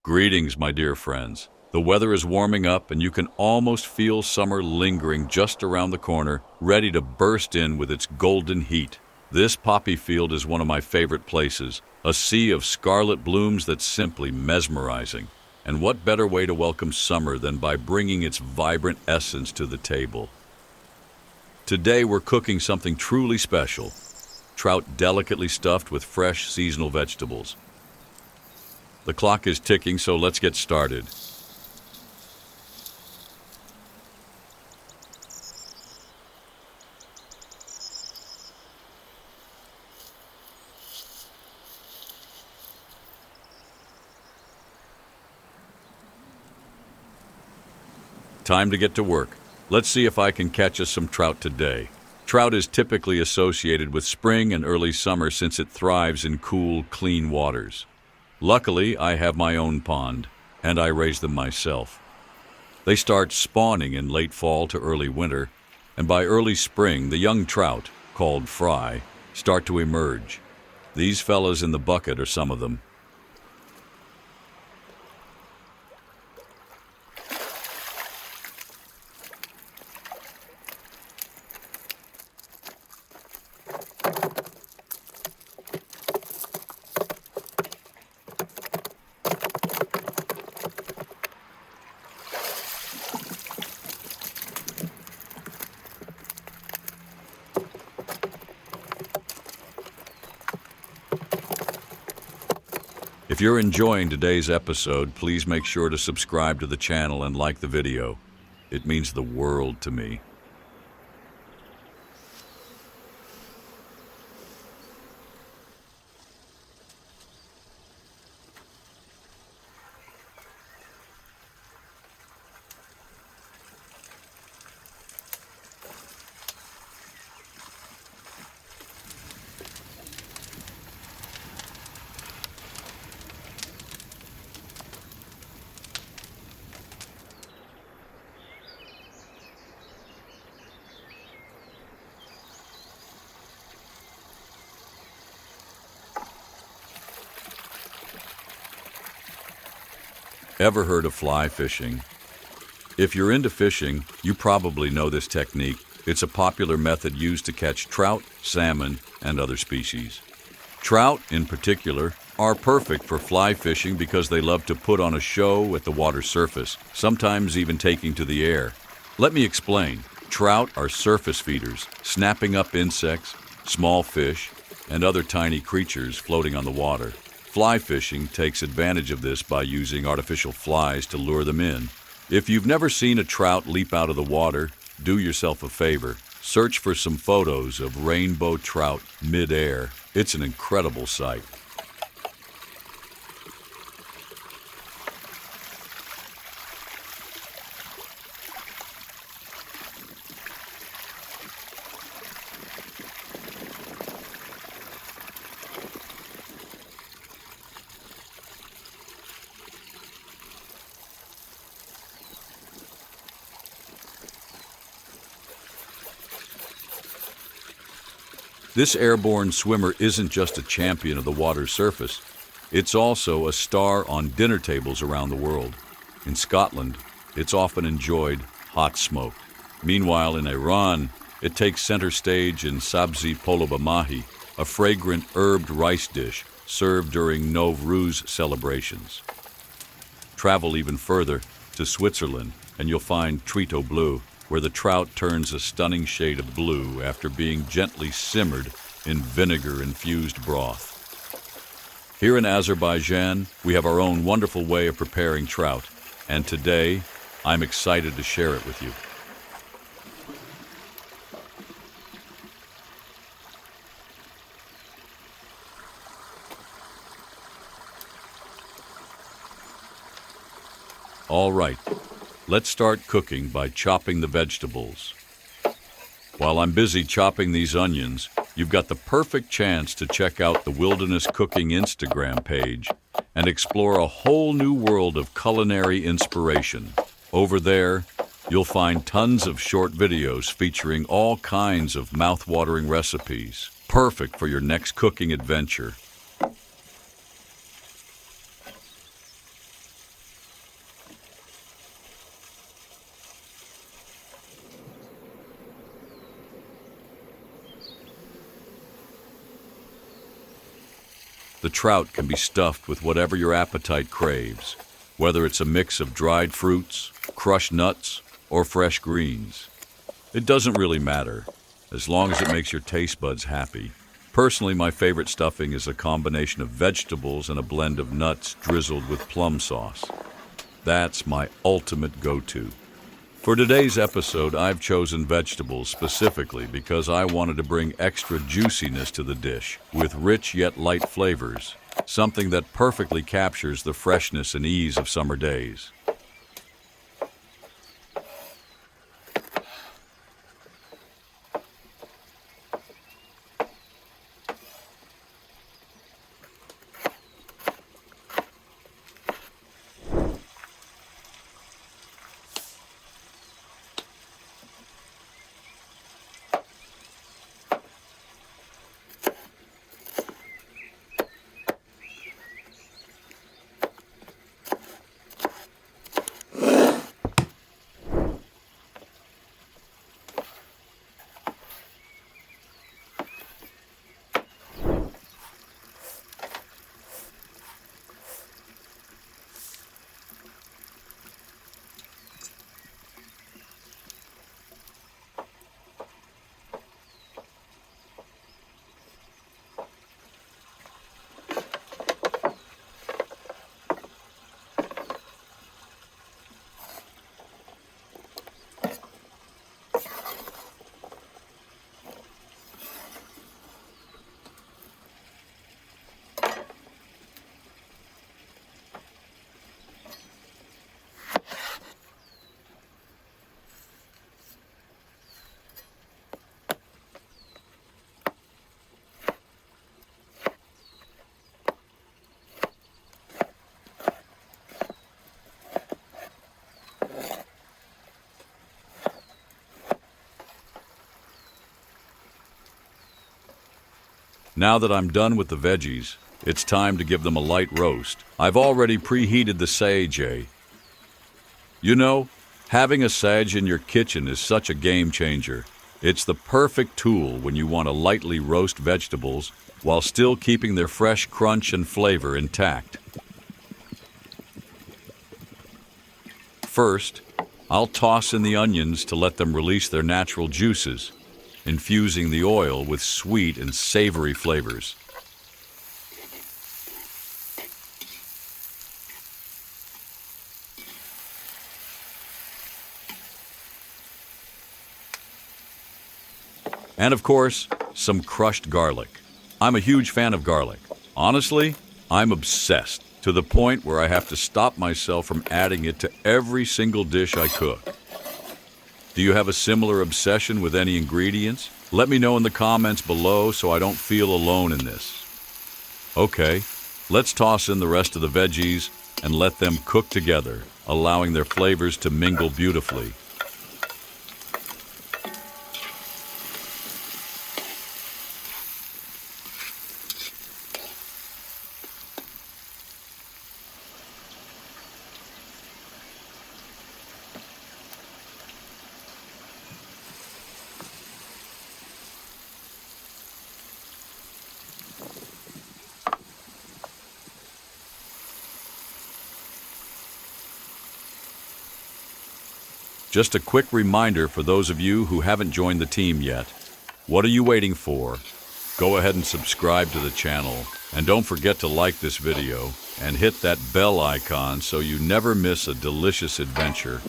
Greetings, my dear friends. The weather is warming up and you can almost feel summer lingering just around the corner, ready to burst in with its golden heat. This poppy field is one of my favorite places, a sea of scarlet blooms that's simply mesmerizing. And what better way to welcome summer than by bringing its vibrant essence to the table? Today we're cooking something truly special. Trout delicately stuffed with fresh seasonal vegetables. The clock is ticking, so let's get started. Time to get to work. Let's see if I can catch us some trout today. Trout is typically associated with spring and early summer since it thrives in cool, clean waters. Luckily, I have my own pond, and I raise them myself. They start spawning in late fall to early winter, and by early spring, the young trout, called fry, start to emerge. These fellas in the bucket are some of them. If you're enjoying today's episode, please make sure to subscribe to the channel and like the video. It means the world to me. Ever heard of fly fishing? If you're into fishing, you probably know this technique. It's a popular method used to catch trout, salmon, and other species. Trout, in particular, are perfect for fly fishing because they love to put on a show at the water's surface, sometimes even taking to the air. Let me explain. Trout are surface feeders, snapping up insects, small fish, and other tiny creatures floating on the water. Fly fishing takes advantage of this by using artificial flies to lure them in. If you've never seen a trout leap out of the water, do yourself a favor. Search for some photos of rainbow trout mid-air. It's an incredible sight. This airborne swimmer isn't just a champion of the water's surface. It's also a star on dinner tables around the world. In Scotland, it's often enjoyed hot smoked. Meanwhile, in Iran, it takes center stage in sabzi poloba mahi, a fragrant herbed rice dish served during Nowruz celebrations. Travel even further to Switzerland, and you'll find Trito bleu, where the trout turns a stunning shade of blue after being gently simmered in vinegar-infused broth. Here in Azerbaijan, we have our own wonderful way of preparing trout, and today, I'm excited to share it with you. All right, let's start cooking by chopping the vegetables. While I'm busy chopping these onions, you've got the perfect chance to check out the Wilderness Cooking Instagram page and explore a whole new world of culinary inspiration. Over there, you'll find tons of short videos featuring all kinds of mouth-watering recipes, perfect for your next cooking adventure. The trout can be stuffed with whatever your appetite craves, whether it's a mix of dried fruits, crushed nuts, or fresh greens. It doesn't really matter, as long as it makes your taste buds happy. Personally, my favorite stuffing is a combination of vegetables and a blend of nuts drizzled with plum sauce. That's my ultimate go-to. For today's episode, I've chosen vegetables specifically because I wanted to bring extra juiciness to the dish with rich yet light flavors, something that perfectly captures the freshness and ease of summer days. Now that I'm done with the veggies, it's time to give them a light roast. I've already preheated the sage. You know, having a sage in your kitchen is such a game changer. It's the perfect tool when you want to lightly roast vegetables while still keeping their fresh crunch and flavor intact. First, I'll toss in the onions to let them release their natural juices, infusing the oil with sweet and savory flavors. And of course, some crushed garlic. I'm a huge fan of garlic. Honestly, I'm obsessed, to the point where I have to stop myself from adding it to every single dish I cook. Do you have a similar obsession with any ingredients? Let me know in the comments below so I don't feel alone in this. Okay, let's toss in the rest of the veggies and let them cook together, allowing their flavors to mingle beautifully. Just a quick reminder for those of you who haven't joined the team yet. What are you waiting for? Go ahead and subscribe to the channel. And don't forget to like this video and hit that bell icon so you never miss a delicious adventure.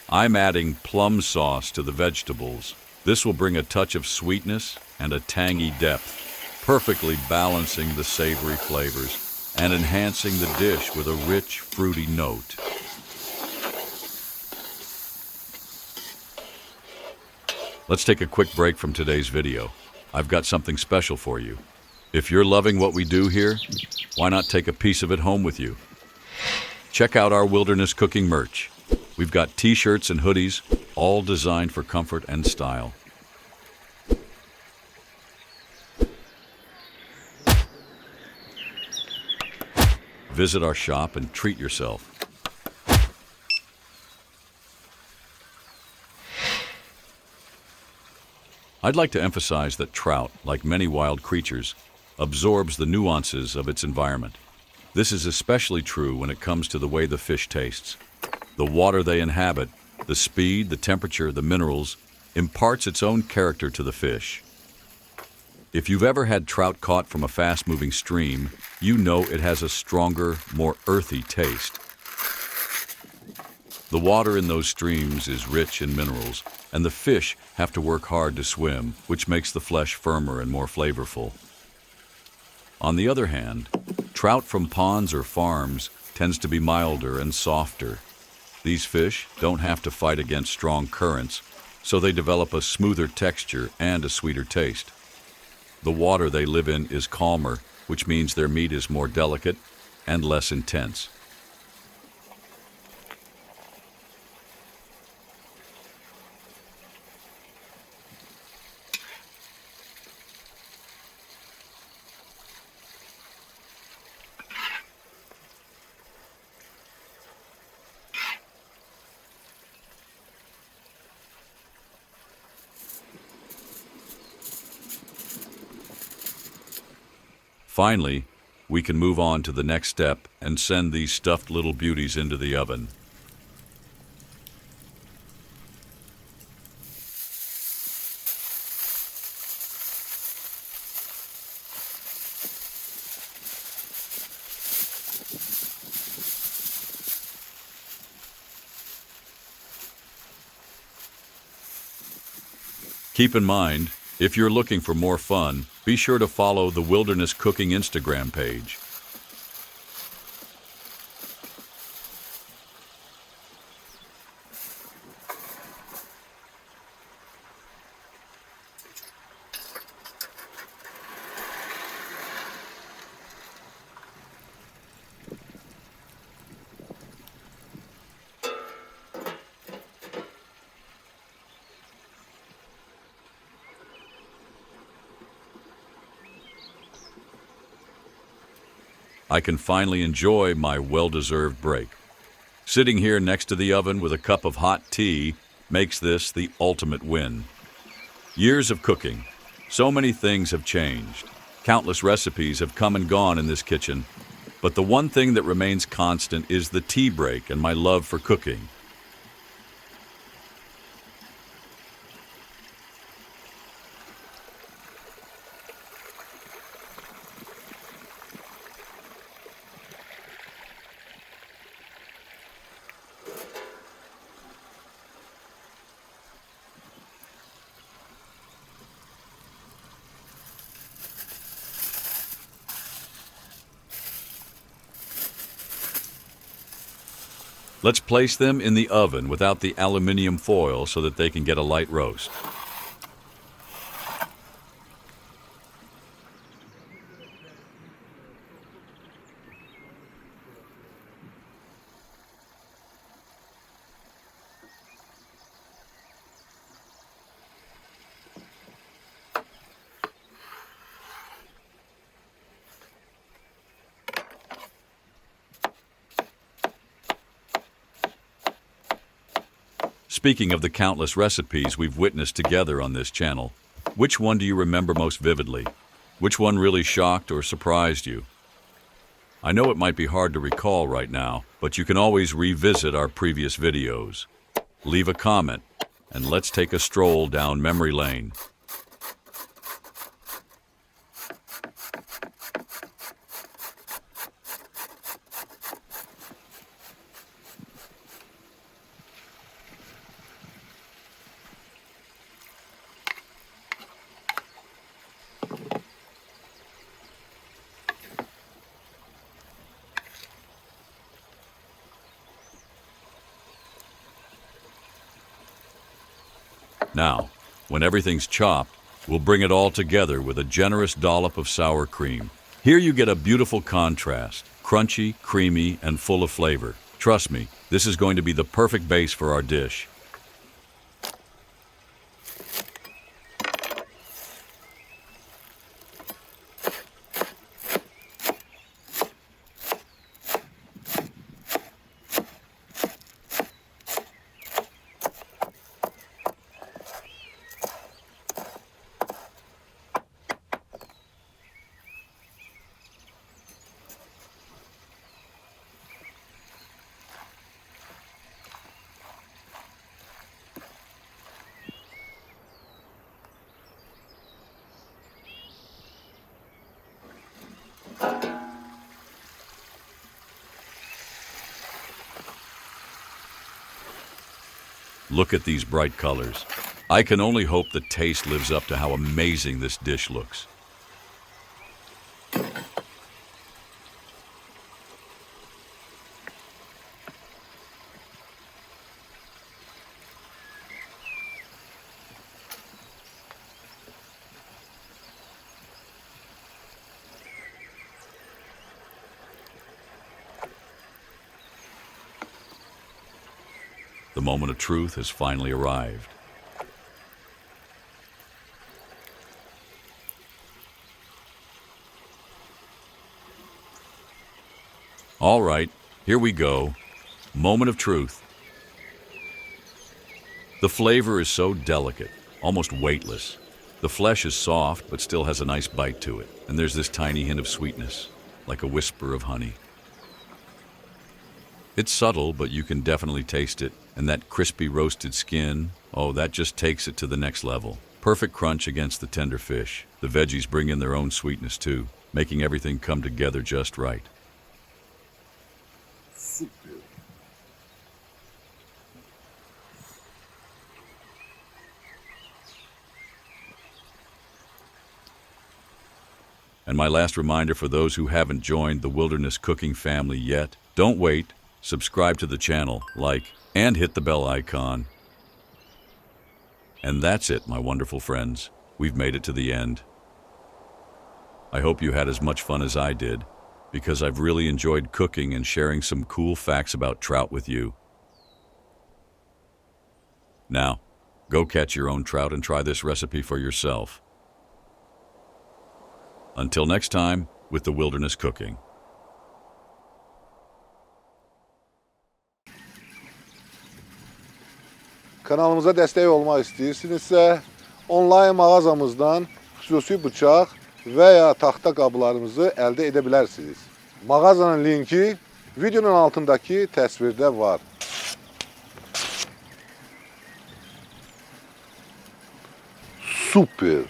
I'm adding plum sauce to the vegetables. This will bring a touch of sweetness and a tangy depth, perfectly balancing the savory flavors and enhancing the dish with a rich, fruity note. Let's take a quick break from today's video. I've got something special for you. If you're loving what we do here, why not take a piece of it home with you? Check out our wilderness cooking merch. We've got t-shirts and hoodies, all designed for comfort and style. Visit our shop and treat yourself. I'd like to emphasize that trout, like many wild creatures, absorbs the nuances of its environment. This is especially true when it comes to the way the fish tastes. The water they inhabit, the speed, the temperature, the minerals, imparts its own character to the fish. If you've ever had trout caught from a fast-moving stream, you know it has a stronger, more earthy taste. The water in those streams is rich in minerals, and the fish have to work hard to swim, which makes the flesh firmer and more flavorful. On the other hand, trout from ponds or farms tends to be milder and softer. These fish don't have to fight against strong currents, so they develop a smoother texture and a sweeter taste. The water they live in is calmer, which means their meat is more delicate and less intense. Finally, we can move on to the next step and send these stuffed little beauties into the oven. Keep in mind, if you're looking for more fun, be sure to follow the Wilderness Cooking Instagram page. I can finally enjoy my well-deserved break. Sitting here next to the oven with a cup of hot tea makes this the ultimate win. Years of cooking. So many things have changed. Countless recipes have come and gone in this kitchen. But the one thing that remains constant is the tea break and my love for cooking. Let's place them in the oven without the aluminum foil so that they can get a light roast. Speaking of the countless recipes we've witnessed together on this channel, which one do you remember most vividly? Which one really shocked or surprised you? I know it might be hard to recall right now, but you can always revisit our previous videos. Leave a comment, and let's take a stroll down memory lane. Now, when everything's chopped, we'll bring it all together with a generous dollop of sour cream. Here you get a beautiful contrast, crunchy, creamy, and full of flavor. Trust me, this is going to be the perfect base for our dish. Look at these bright colors. I can only hope the taste lives up to how amazing this dish looks. The moment of truth has finally arrived. All right, here we go. Moment of truth. The flavor is so delicate, almost weightless. The flesh is soft, but still has a nice bite to it. And there's this tiny hint of sweetness, like a whisper of honey. It's subtle, but you can definitely taste it. And that crispy roasted skin, oh, that just takes it to the next level. Perfect crunch against the tender fish. The veggies bring in their own sweetness too, making everything come together just right. Super. And my last reminder for those who haven't joined the Wilderness Cooking family yet, don't wait. Subscribe to the channel, like, and hit the bell icon. And that's it, my wonderful friends. We've made it to the end. I hope you had as much fun as I did, because I've really enjoyed cooking and sharing some cool facts about trout with you. Now, go catch your own trout and try this recipe for yourself. Until next time, with the Wilderness Cooking. Kanalımıza dəstək olmaq istəyirsinizsə, onlayn mağazamızdan xüsusi bıçaq və ya taxta qablarımızı əldə edə bilərsiniz. Mağazanın linki videonun altındakı təsvirdə var. Super!